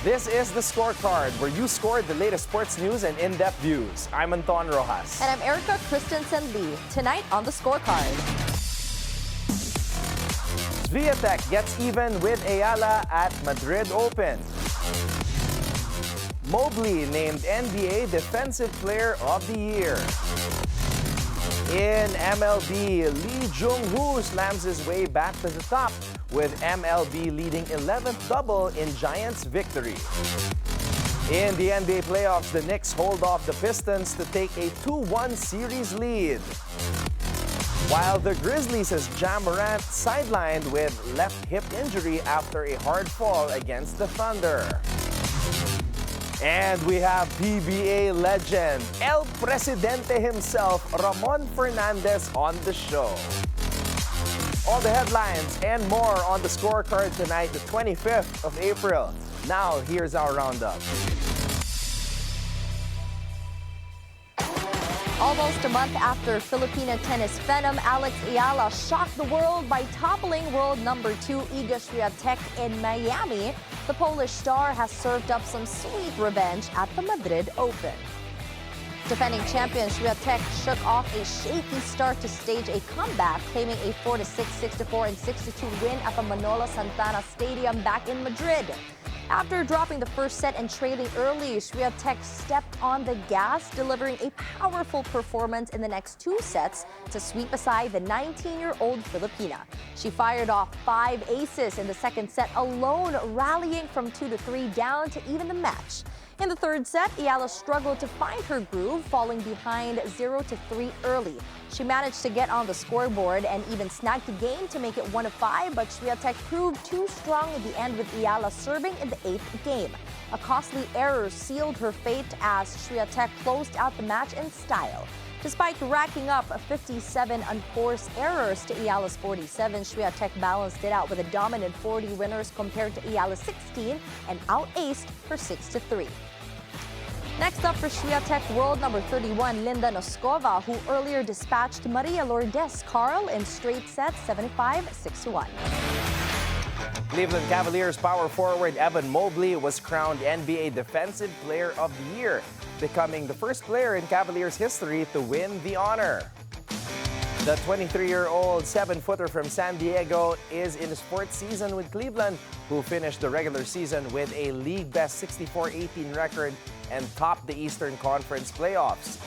This is the Scorecard, where you score the latest sports news and in-depth views. I'm Anton Roxas. And I'm Erika Kristensen-Lee. Tonight on the Scorecard. Świątek gets even with Eala at Madrid Open. Mobley named NBA Defensive Player of the Year. In MLB, Jung-hoo slams his way back to the top with MLB leading 11th double in Giants' victory. In the NBA playoffs, the Knicks hold off the Pistons to take a 2-1 series lead. While the Grizzlies has Morant sidelined with left hip injury after a hard fall against the Thunder. And we have PBA legend, El Presidente himself, Ramon Fernandez on the show. All the headlines and more on the Scorecard tonight, the 25th of April. Now, here's our roundup. Almost a month after Filipino tennis phenom Alex Eala shocked the world by toppling world number 2 Iga Świątek in Miami, the Polish star has served up some sweet revenge at the Madrid Open. Defending champion Świątek shook off a shaky start to stage a comeback, claiming a 4-6, 6-4, and 6-2 win at the Manolo Santana Stadium back in Madrid. After dropping the first set and trailing early, Świątek stepped on the gas, delivering a powerful performance in the next 2 sets to sweep aside the 19-year-old Filipina. She fired off 5 aces in the second set alone, rallying from 2-3 down to even the match. In the third set, Eala struggled to find her groove, falling behind 0-3 early. She managed to get on the scoreboard and even snagged a game to make it 1-5, but Świątek proved too strong in the end with Eala serving in the 8th game. A costly error sealed her fate as Świątek closed out the match in style. Despite racking up 57 unforced errors to Eala's 47, Świątek balanced it out with a dominant 40 winners compared to Eala's 16 and out-aced her 6-3. Next up for Świątek, world number 31 Linda Noskova, who earlier dispatched Maria Lourdes Carl in straight sets 7-5, 6-1. Cleveland Cavaliers power forward Evan Mobley was crowned NBA Defensive Player of the Year, becoming the first player in Cavaliers history to win the honor. The 23-year-old 7-footer from San Diego is in the fourth season with Cleveland, who finished the regular season with a league-best 64-18 record and topped the Eastern Conference playoffs.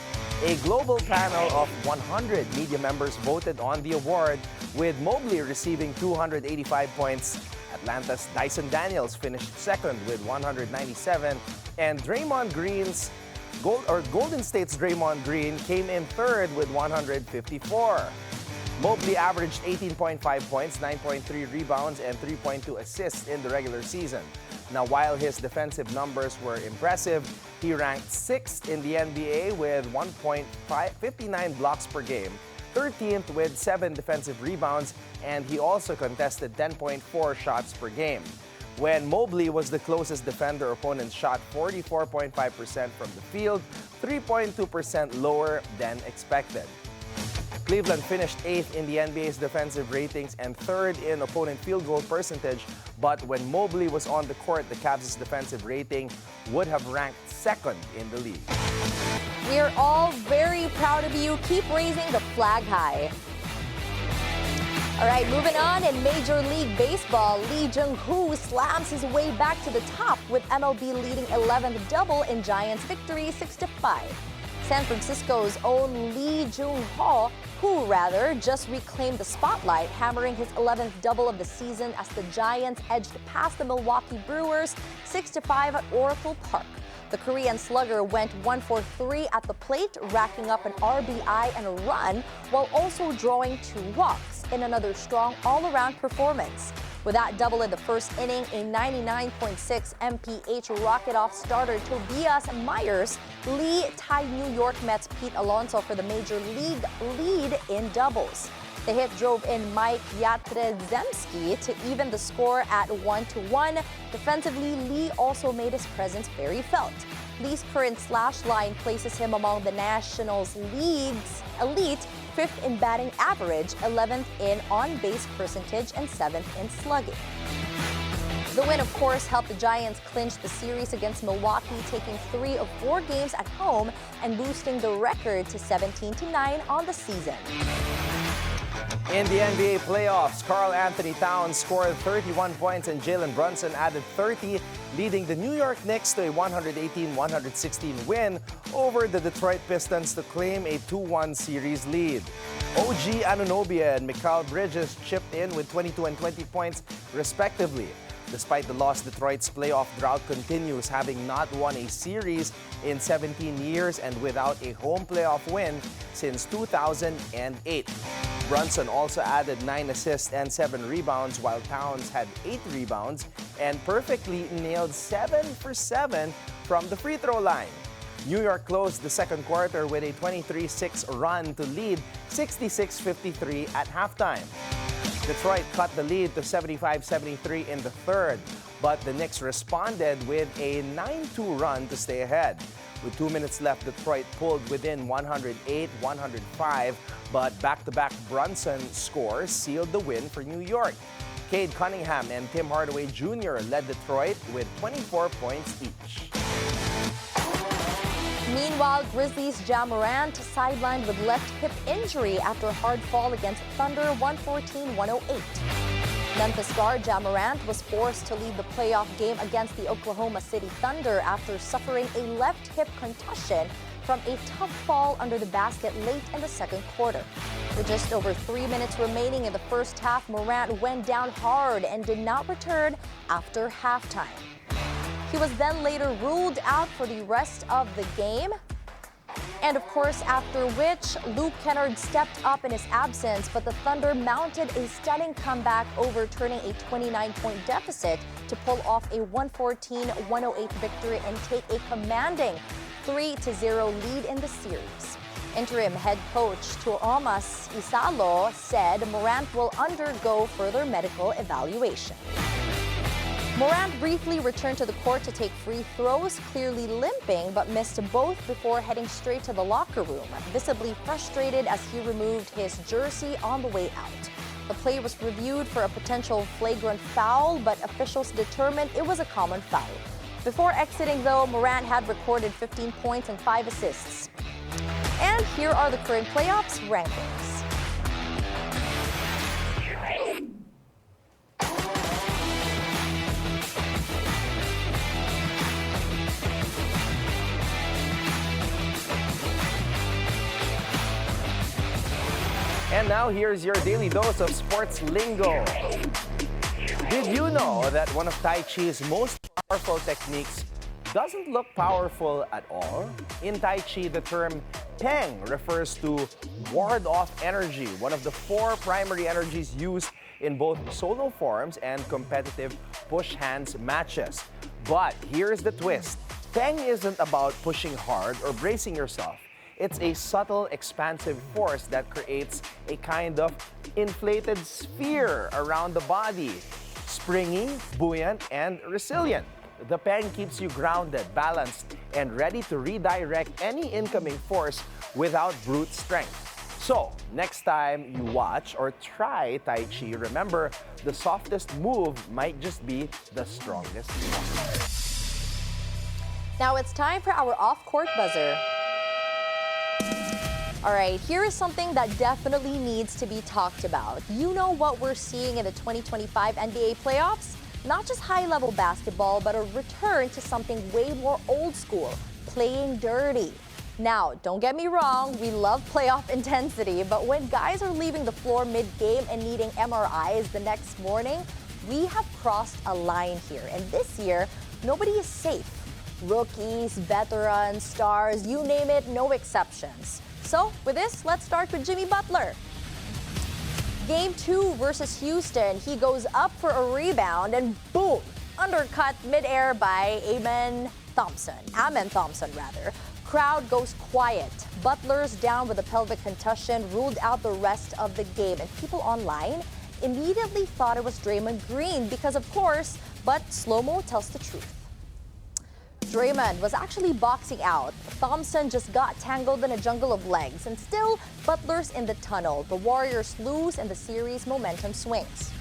A global panel of 100 media members voted on the award, with Mobley receiving 285 points. Atlanta's Dyson Daniels finished second with 197, and Golden State's Draymond Green came in third with 154. Mobley averaged 18.5 points, 9.3 rebounds, and 3.2 assists in the regular season. Now, while his defensive numbers were impressive, he ranked 6th in the NBA with 1.59 blocks per game, 13th with 7 defensive rebounds, and he also contested 10.4 shots per game. When Mobley was the closest defender, opponents shot 44.5% from the field, 3.2% lower than expected. Cleveland finished 8th in the NBA's defensive ratings and 3rd in opponent field goal percentage, but when Mobley was on the court, the Cavs' defensive rating would have ranked 2nd in the league. We are all very proud of you. Keep raising the flag high. All right, moving on in Major League Baseball, Jung-hoo slams his way back to the top with MLB leading 11th double in Giants' victory 6-5. San Francisco's own Jung-hoo, just reclaimed the spotlight, hammering his 11th double of the season as the Giants edged past the Milwaukee Brewers 6-5 at Oracle Park. The Korean slugger went 1-for-3 at the plate, racking up an RBI and a run, while also drawing 2 walks in another strong all-around performance. With that double in the first inning, a 99.6 mph rocket-off starter Tobias Myers tied New York Mets' Pete Alonso for the Major League lead in doubles. The hit drove in Mike Yastrzemski to even the score at 1-1. Defensively, Lee also made his presence very felt. Lee's current slash line places him among the Nationals League's elite, 5th in batting average, 11th in on-base percentage, and 7th in slugging. The win, of course, helped the Giants clinch the series against Milwaukee, taking 3 of 4 games at home and boosting the record to 17-9 on the season. In the NBA playoffs, Karl Anthony Towns scored 31 points and Jalen Brunson added 30, leading the New York Knicks to a 118-116 win over the Detroit Pistons to claim a 2-1 series lead. OG Anunoby and Mikal Bridges chipped in with 22 and 20 points, respectively. Despite the loss, Detroit's playoff drought continues, having not won a series in 17 years and without a home playoff win since 2008. Brunson also added 9 assists and 7 rebounds, while Towns had 8 rebounds and perfectly nailed 7 for 7 from the free throw line. New York closed the second quarter with a 23-6 run to lead 66-53 at halftime. Detroit cut the lead to 75-73 in the third, but the Knicks responded with a 9-2 run to stay ahead. With 2 minutes left, Detroit pulled within 108-105, but back-to-back Brunson scores sealed the win for New York. Cade Cunningham and Tim Hardaway Jr. led Detroit with 24 points each. Meanwhile, Grizzlies' Morant sidelined with left hip injury after a hard fall against Thunder 114-108. Memphis guard Morant was forced to leave the playoff game against the Oklahoma City Thunder after suffering a left hip concussion from a tough fall under the basket late in the second quarter. With just over 3 minutes remaining in the first half, Morant went down hard and did not return after halftime. He was then later ruled out for the rest of the game. And of course, after which Luke Kennard stepped up in his absence, but the Thunder mounted a stunning comeback, overturning a 29-point deficit to pull off a 114-108 victory and take a commanding 3-0 lead in the series. Interim head coach Tomas Isalo said Morant will undergo further medical evaluation. Morant briefly returned to the court to take free throws, clearly limping, but missed both before heading straight to the locker room, visibly frustrated as he removed his jersey on the way out. The play was reviewed for a potential flagrant foul, but officials determined it was a common foul. Before exiting, though, Morant had recorded 15 points and 5 assists. And here are the current playoffs rankings. And now here's your daily dose of sports lingo. Did you know that one of Tai Chi's most powerful techniques doesn't look powerful at all? In Tai Chi, the term peng refers to ward off energy, one of the 4 primary energies used in both solo forms and competitive push hands matches. But here's the twist. Peng isn't about pushing hard or bracing yourself. It's a subtle, expansive force that creates a kind of inflated sphere around the body, springy, buoyant, and resilient. The peng keeps you grounded, balanced, and ready to redirect any incoming force without brute strength. So, next time you watch or try Tai Chi, remember, the softest move might just be the strongest. Now it's time for our off-court buzzer. All right, here is something that definitely needs to be talked about. You know what we're seeing in the 2025 NBA playoffs? Not just high-level basketball, but a return to something way more old school, playing dirty. Now, don't get me wrong, we love playoff intensity, but when guys are leaving the floor mid-game and needing MRIs the next morning, we have crossed a line here. And this year, nobody is safe. Rookies, veterans, stars, you name it, no exceptions. So, with this, let's start with Jimmy Butler. Game 2 versus Houston, he goes up for a rebound and boom, undercut midair by Amen Thompson. Crowd goes quiet. Butler's down with a pelvic concussion, ruled out the rest of the game. And people online immediately thought it was Draymond Green because, of course, but slow-mo tells the truth. Draymond was actually boxing out. Thompson just got tangled in a jungle of legs, and still, Butler's in the tunnel. The Warriors lose and the series momentum swings.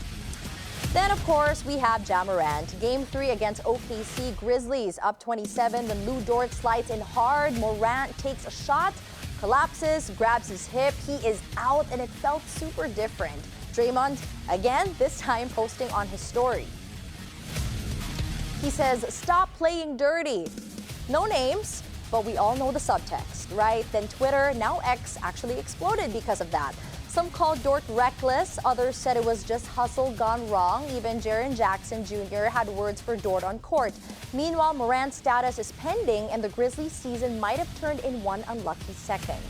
Then, of course, we have Morant. Game 3 against OKC Grizzlies, up 27. Then Lou Dort slides in hard. Morant takes a shot, collapses, grabs his hip. He is out, and it felt super different. Draymond, again, this time posting on his story. He says, "Stop playing dirty." No names, but we all know the subtext, right? Then Twitter, now X, actually exploded because of that. Some called Dort reckless, others said it was just hustle gone wrong. Even Jaren Jackson Jr. had words for Dort on court. Meanwhile, Morant's status is pending, and the Grizzlies season might have turned in one unlucky second.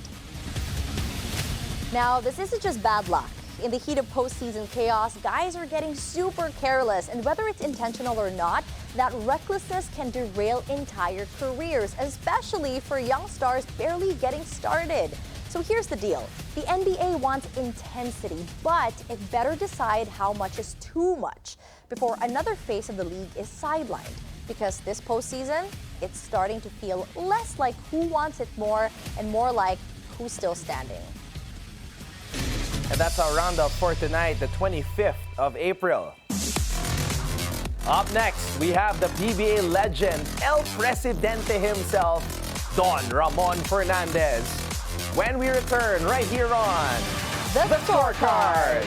Now, this isn't just bad luck. In the heat of postseason chaos, guys are getting super careless, and whether it's intentional or not, that recklessness can derail entire careers, especially for young stars barely getting started. So here's the deal. The NBA wants intensity, but it better decide how much is too much before another face of the league is sidelined. Because this postseason, it's starting to feel less like who wants it more and more like who's still standing. And that's our roundup for tonight, the 25th of April. Up next, we have the PBA legend, El Presidente himself, Don Ramon Fernandez. When we return right here on The Scorecard.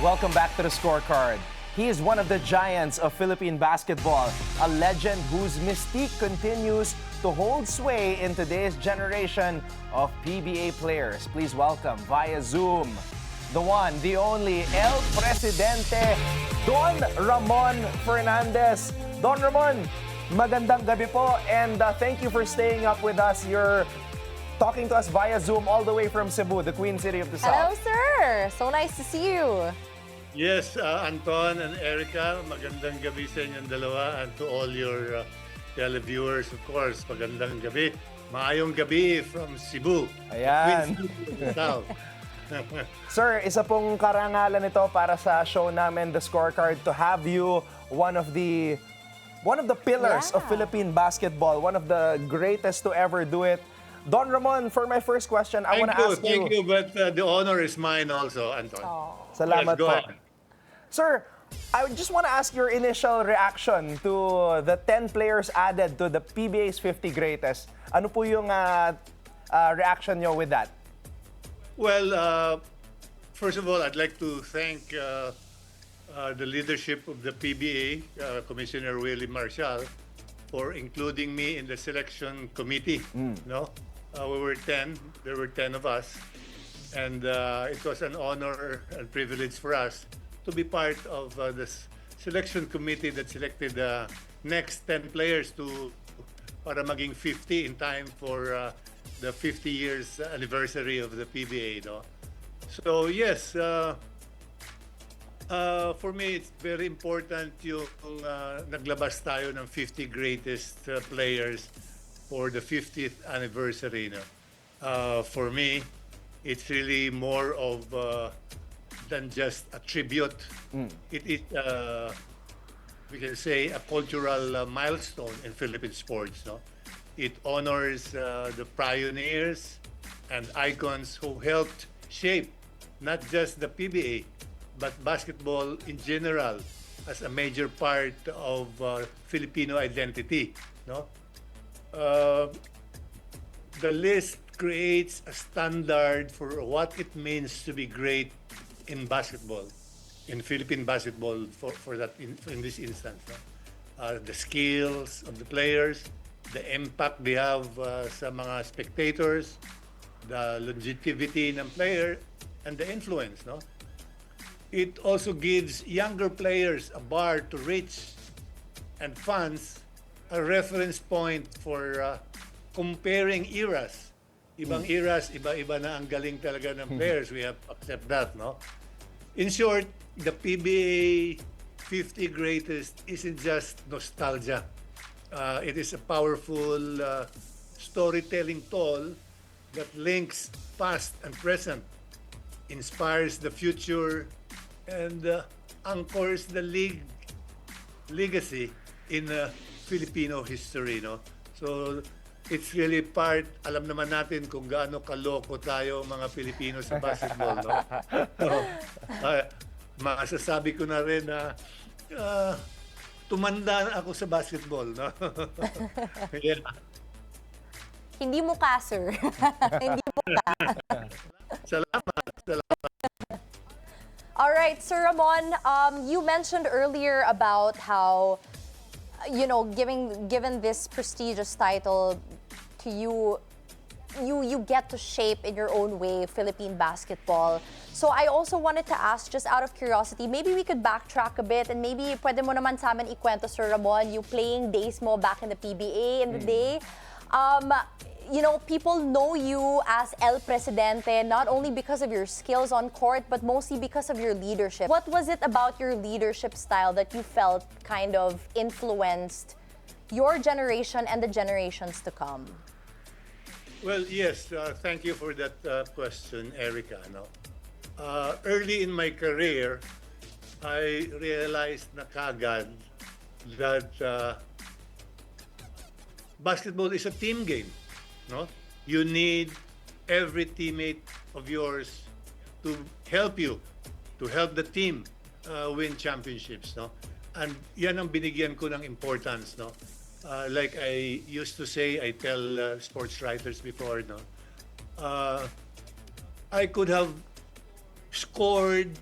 Welcome back to the Scorecard. He is one of the giants of Philippine basketball, a legend whose mystique continues to hold sway in today's generation of PBA players. Please welcome via Zoom, the one, the only, El Presidente, Don Ramon Fernandez. Don Ramon, magandang gabi po, and thank you for staying up with us. You're talking to us via Zoom all the way from Cebu, the Queen City of the South. Hello, sir. So nice to see you. Yes, Anton and Erika, magandang gabi sa inyong dalawa, and to all your televiewers, of course, magandang gabi. Maayong gabi from Cebu. Ayan. Queen City of the South. Sir, isa pong karangalan ito para sa show namin, The Scorecard, to have you one of the pillars of Philippine basketball, one of the greatest to ever do it. Don Ramon, for my first question, I want to ask you. Thank you, but the honor is mine also, Anton. Salamat Yes, go po. ahead. Sir, I just want to ask your initial reaction to the 10 players added to the PBA's 50 greatest. Ano po yung reaction nyo with that? Well, first of all, I'd like to thank the leadership of the PBA, Commissioner Willie Marshall, for including me in the selection committee. No, we were 10. There were 10 of us, and it was an honor and privilege for us to be part of this selection committee that selected the next 10 players para maging 50 in time for the 50 years anniversary of the PBA. No? So yes, for me it's very important yung naglabas tayo ng 50 greatest players for the 50th anniversary. No? For me, it's really more of than just a tribute. It is, we can say, a cultural milestone in Philippine sports. No? It honors the pioneers and icons who helped shape not just the PBA, but basketball in general as a major part of Filipino identity. No? The list creates a standard for what it means to be great in basketball, in Philippine basketball for that in this instance. No? The skills of the players, the impact they have sa mga spectators, the longevity ng player, and the influence. No? It also gives younger players a bar to reach, and fans a reference point for comparing eras. Ibang eras, iba-iba na ang galing talaga ng players. We have to accept that, no? In short, the PBA 50 greatest isn't just nostalgia. It is a powerful storytelling tool that links past and present, inspires the future, and anchors the league legacy in Filipino history. No? So it's really part, alam naman natin kung gaano kaloko tayo mga Pilipino sa basketball, no? So, masasabi ko na rin na tumanda na ako sa basketball, no? Yeah. Hindi mo ka, sir. Hindi mo ka. Salamat. All right, Sir Ramon, you mentioned earlier about how, given this prestigious title to you, you get to shape in your own way Philippine basketball. So I also wanted to ask, just out of curiosity, maybe we could backtrack a bit and maybe pwede mo naman sa amin ikwento, Sir Ramon, you playing days mo back in the PBA in the day. People know you as El Presidente not only because of your skills on court, but mostly because of your leadership. What was it about your leadership style that you felt kind of influenced your generation and the generations to come? Well, yes. Thank you for that question, Erika. No? Early in my career, I realized na kagad that basketball is a team game. No? You need every teammate of yours to help you, to help the team win championships. No? And yan ang binigyan ko ng importance. No? Like I used to say, I tell sports writers before, no? I could have scored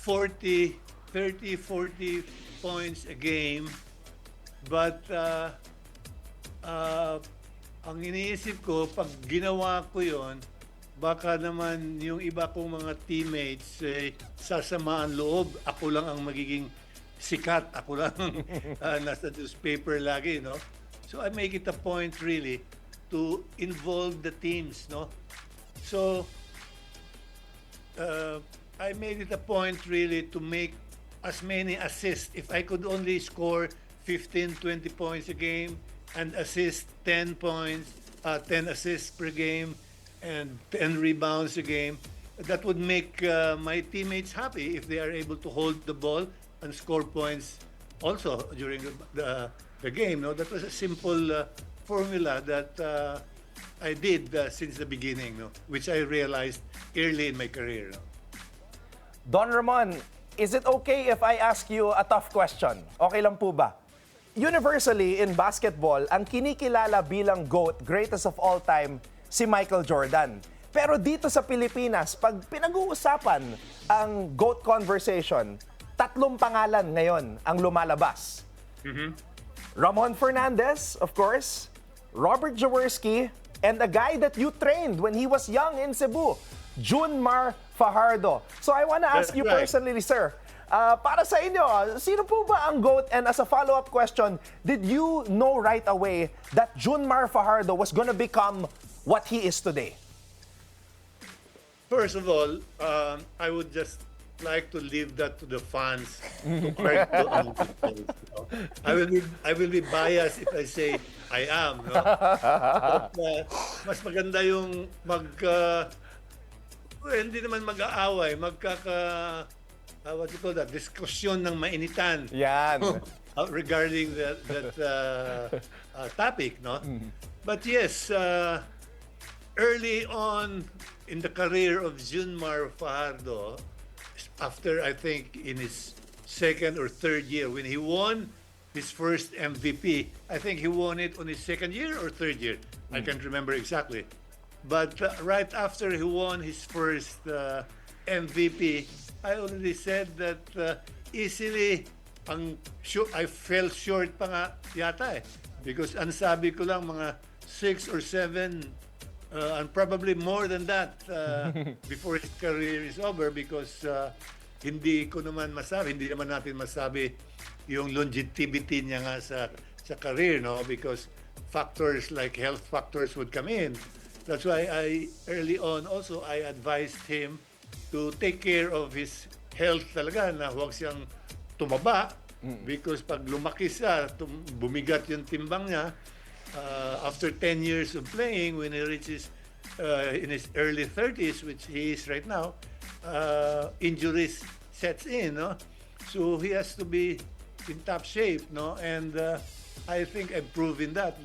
30, 40 points a game, but ang iniisip ko, pag ginawa ko yon, baka naman yung iba kong mga teammates sasamaan loob. Ako lang ang magiging sikat. Ako lang nasa newspaper lagi, no? So I make it a point really to involve the teams, no? So I made it a point really to make as many assists. If I could only score 15, 20 points a game, and assist 10 points, 10 assists per game, and 10 rebounds a game. That would make my teammates happy if they are able to hold the ball and score points also during the game. No, that was a simple formula that I did since the beginning, no, which I realized early in my career. No. Don Ramon, is it okay if I ask you a tough question? Okay lang po ba? Universally, in basketball, ang kinikilala bilang GOAT, greatest of all time, si Michael Jordan. Pero dito sa Pilipinas, pag pinag-uusapan ang GOAT conversation, tatlong pangalan ngayon ang lumalabas. Ramon Fernandez, of course, Robert Jaworski, and a guy that you trained when he was young in Cebu, Junmar Fajardo. So I wanna ask you personally, sir, para sa inyo, sino po ba ang GOAT? And as a follow-up question, did you know right away that Junmar Fajardo was gonna become what he is today? First of all, I would just like to leave that to the fans to correct the untruths, you know? I will be biased if I say I am. No? But, mas maganda yung hindi naman mag-aaway, what you call that, diskusyon ng mainitan. Yan. Regarding that topic, no? But yes, early on in the career of Junmar Fajardo, after I think in his second or third year, when he won his first MVP, I think he won it on his second year or third year. I can't remember exactly. But right after he won his first MVP, I already said that easily, I fell short pa nga yata because ang sabi ko lang mga 6 or 7 and probably more than that before his career is over because hindi naman natin masabi yung longevity niya nga sa career, no? Because factors like health factors would come in. That's why early on also I advised him to take care of his health talaga, na huwag siyang tumaba because pag lumaki siya, bumigat yung timbang niya, after 10 years of playing, when he reaches in his early 30s, which he is right now, injuries sets in, no? So he has to be in top shape, no? And I think I've proven that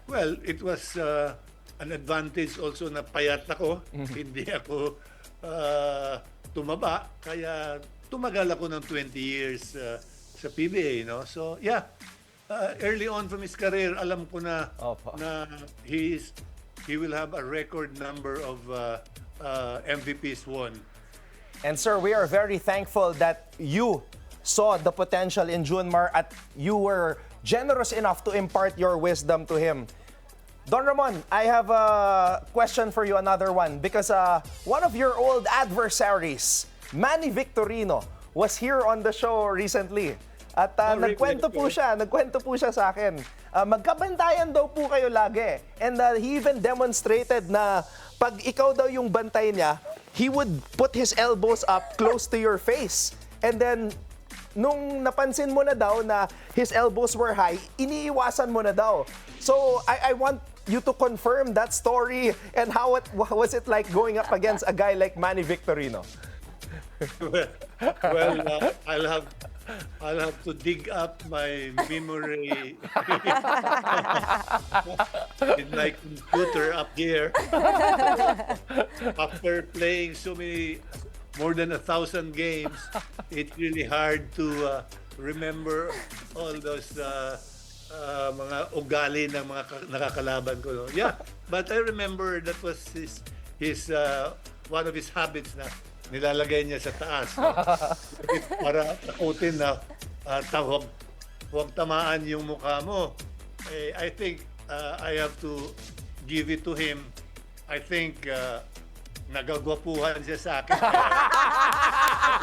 Well, it was an advantage also na payat ako. Hindi ako tumaba. Kaya tumagal ako ng 20 years sa PBA. No? So, yeah. Early on from his career, alam ko na he will have a record number of MVPs won. And sir, we are very thankful that you saw the potential in Junmar at you were generous enough to impart your wisdom to him. Don Ramon, I have a question for you, another one, because one of your old adversaries, Manny Victorino, was here on the show recently. At nagkwento po siya sa akin. Magkabantayan daw po kayo lagi. And he even demonstrated na pag ikaw daw yung bantay niya, he would put his elbows up close to your face. And then, nung napansin mo na daw na his elbows were high, iniiwasan mo na daw. So, I want you to confirm that story and how was it like going up against a guy like Manny Victorino? Well, I'll have to dig up my memory in my computer up here. After playing more than 1,000 games, it's really hard to remember all those mga ugali ng mga nakakalaban ko. No? Yeah, but I remember that was his one of his habits na nilalagay niya sa taas. No? Para takutin na huwag tamaan yung mukha mo. I think I have to give it to him. I think nagagwapuhan siya sa akin.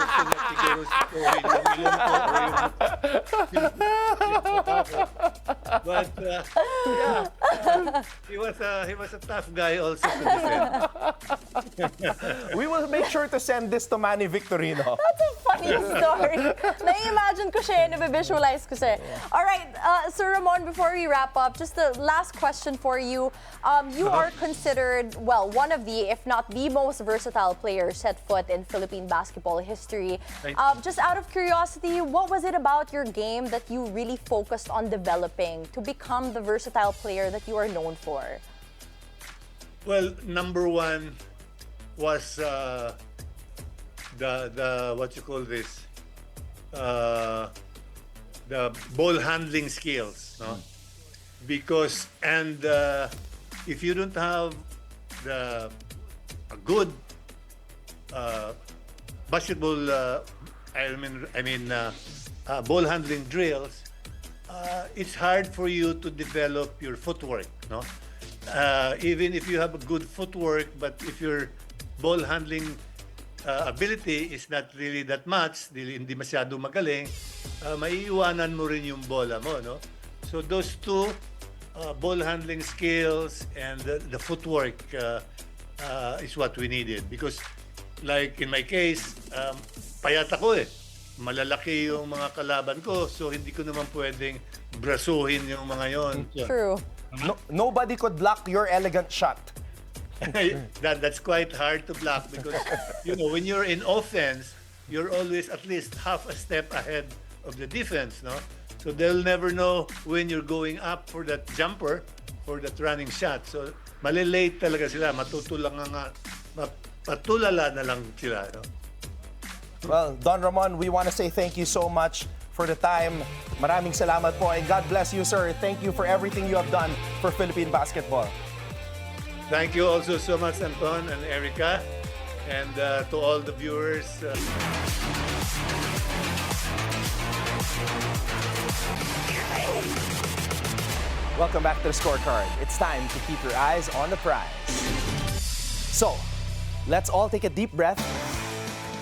Siguro yung ilong ko o yung but yeah, he was a tough guy also to defend. We will make sure to send this to Manny Victorino. That's a funny story. Nai-imagine ko siya, nabivisualize ko siya. All right, Sir Ramon, before we wrap up, just the last question for you. You are considered, well, one of the, if not the most versatile players set foot in Philippine basketball history. Just out of curiosity, what was it about your game that you really focused on developing to become the versatile player that you are known for? Well, number one was the what you call this, the ball handling skills, no? Because if you don't have a good basketball, ball handling drills, it's hard for you to develop your footwork, no? Even if you have a good footwork, but if your ball handling ability is not really that much, hindi masyado magaling, maiiwanan mo rin yung bola mo, no? So those two, ball handling skills and the footwork is what we needed. Because like in my case, payat ako eh. Malalaki yung mga kalaban ko, so hindi ko naman pwedeng brasuhin yung mga yon. True. Nobody could block your elegant shot. That's quite hard to block because, you know, when you're in offense, you're always at least half a step ahead of the defense, no? So they'll never know when you're going up for that jumper, for that running shot. So malilate talaga sila, matulala na lang sila, no? Well, Don Ramon, we want to say thank you so much for the time. Maraming salamat po and God bless you, sir. Thank you for everything you have done for Philippine basketball. Thank you also so much, Anton and Erika, and to all the viewers. Welcome back to the Scorecard. It's time to keep your eyes on the prize. So, let's all take a deep breath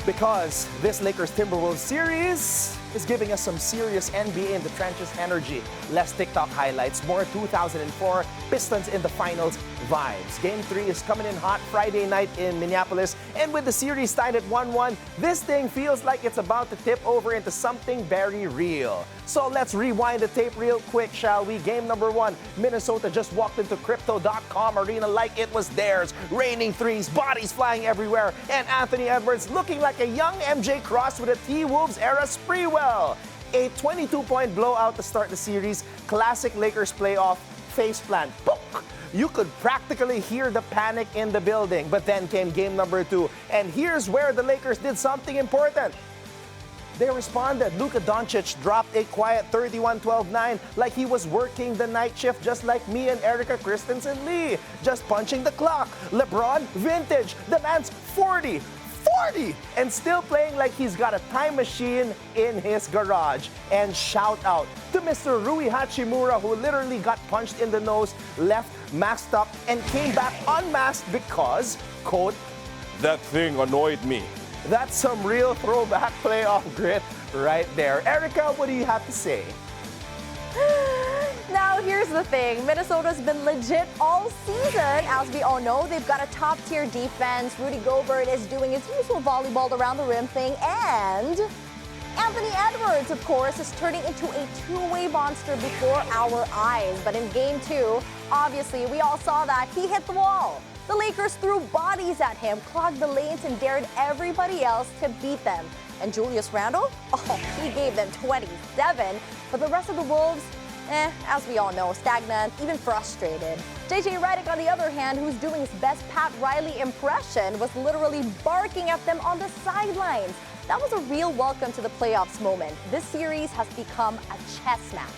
because this Lakers-Timberwolves series is giving us some serious NBA in the trenches energy. Less TikTok highlights, more 2004 Pistons in the finals vibes. Game 3 is coming in hot Friday night in Minneapolis, and with the series tied at 1-1, this thing feels like it's about to tip over into something very real. So let's rewind the tape real quick, shall we? Game number 1, Minnesota just walked into Crypto.com Arena like it was theirs. Raining threes, bodies flying everywhere, and Anthony Edwards looking like a young MJ crossed with a T-Wolves era Spreewell. A 22-point blowout to start the series. Classic Lakers playoff faceplant. Pook! You could practically hear the panic in the building. But then came game number 2. And here's where the Lakers did something important. They responded. Luka Doncic dropped a quiet 31-12-9 like he was working the night shift just like me and Erika Kristensen-Lee. Just punching the clock. LeBron, vintage. The man's 40 and still playing like he's got a time machine in his garage. And shout out to Mr. Rui Hachimura, who literally got punched in the nose, left masked up, and came back unmasked because, quote, "that thing annoyed me." That's some real throwback playoff grit right there. Erika, what do you have to say? Now, here's the thing. Minnesota's been legit all season. As we all know, they've got a top-tier defense. Rudy Gobert is doing his usual volleyball around the rim thing. And Anthony Edwards, of course, is turning into a two-way monster before our eyes. But in Game 2, obviously, we all saw that. He hit the wall. The Lakers threw bodies at him, clogged the lanes, and dared everybody else to beat them. And Julius Randle? Oh, he gave them 27. But the rest of the Wolves, as we all know, stagnant, even frustrated. JJ Redick, on the other hand, who's doing his best Pat Riley impression, was literally barking at them on the sidelines. That was a real welcome to the playoffs moment. This series has become a chess match.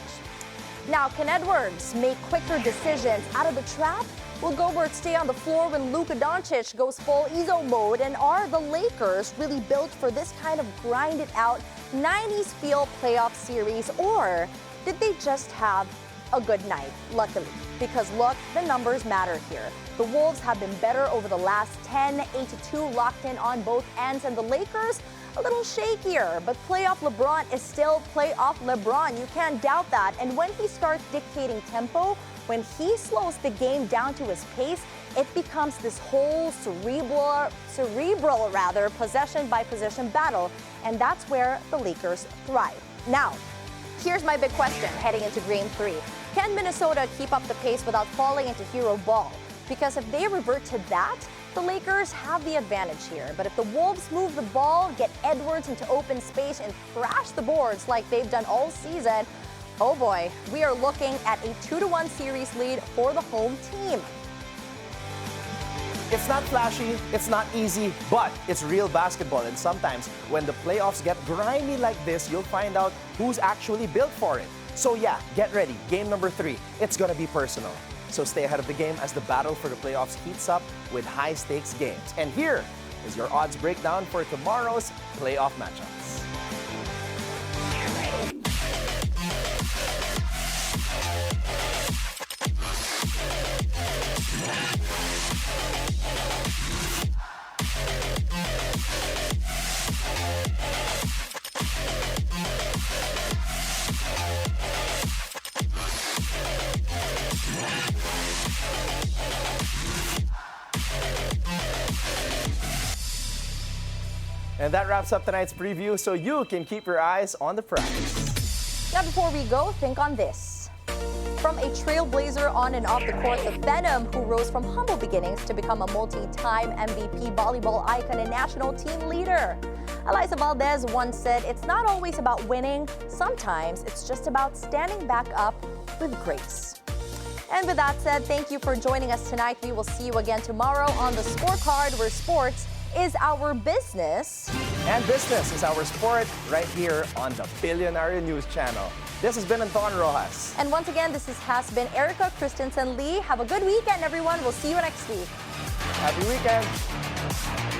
Now, can Edwards make quicker decisions out of the trap? Will Gobert stay on the floor when Luka Doncic goes full Izzo mode? And are the Lakers really built for this kind of grind-it-out 90s feel playoff series? Or did they just have a good night, luckily? Because look, the numbers matter here. The Wolves have been better over the last 10, 8-2 locked in on both ends, and the Lakers a little shakier. But playoff LeBron is still playoff LeBron. You can't doubt that. And when he starts dictating tempo, when he slows the game down to his pace, it becomes this whole cerebral possession by possession battle. And that's where the Lakers thrive. Now, here's my big question heading into Game 3. Can Minnesota keep up the pace without falling into hero ball? Because if they revert to that, the Lakers have the advantage here. But if the Wolves move the ball, get Edwards into open space, and thrash the boards like they've done all season, oh boy, we are looking at a 2-1 series lead for the home team. It's not flashy, it's not easy, but it's real basketball. And sometimes when the playoffs get grimy like this, you'll find out who's actually built for it. So yeah, get ready. Game number 3, it's gonna be personal. So stay ahead of the game as the battle for the playoffs heats up with high-stakes games. And here is your odds breakdown for tomorrow's playoff matchups. And that wraps up tonight's preview, so you can keep your eyes on the prize. Now, before we go, think on this. From a trailblazer on and off the court, the Phenom, who rose from humble beginnings to become a multi-time MVP volleyball icon and national team leader. Eliza Valdez once said, "It's not always about winning. Sometimes it's just about standing back up with grace." And with that said, thank you for joining us tonight. We will see you again tomorrow on the Scorecard, where sports is our business. And business is our sport, right here on the Bilyonaryo News Channel. This has been Anton Rojas. And once again, has been Erika Kristensen-Lee. Have a good weekend, everyone. We'll see you next week. Happy weekend.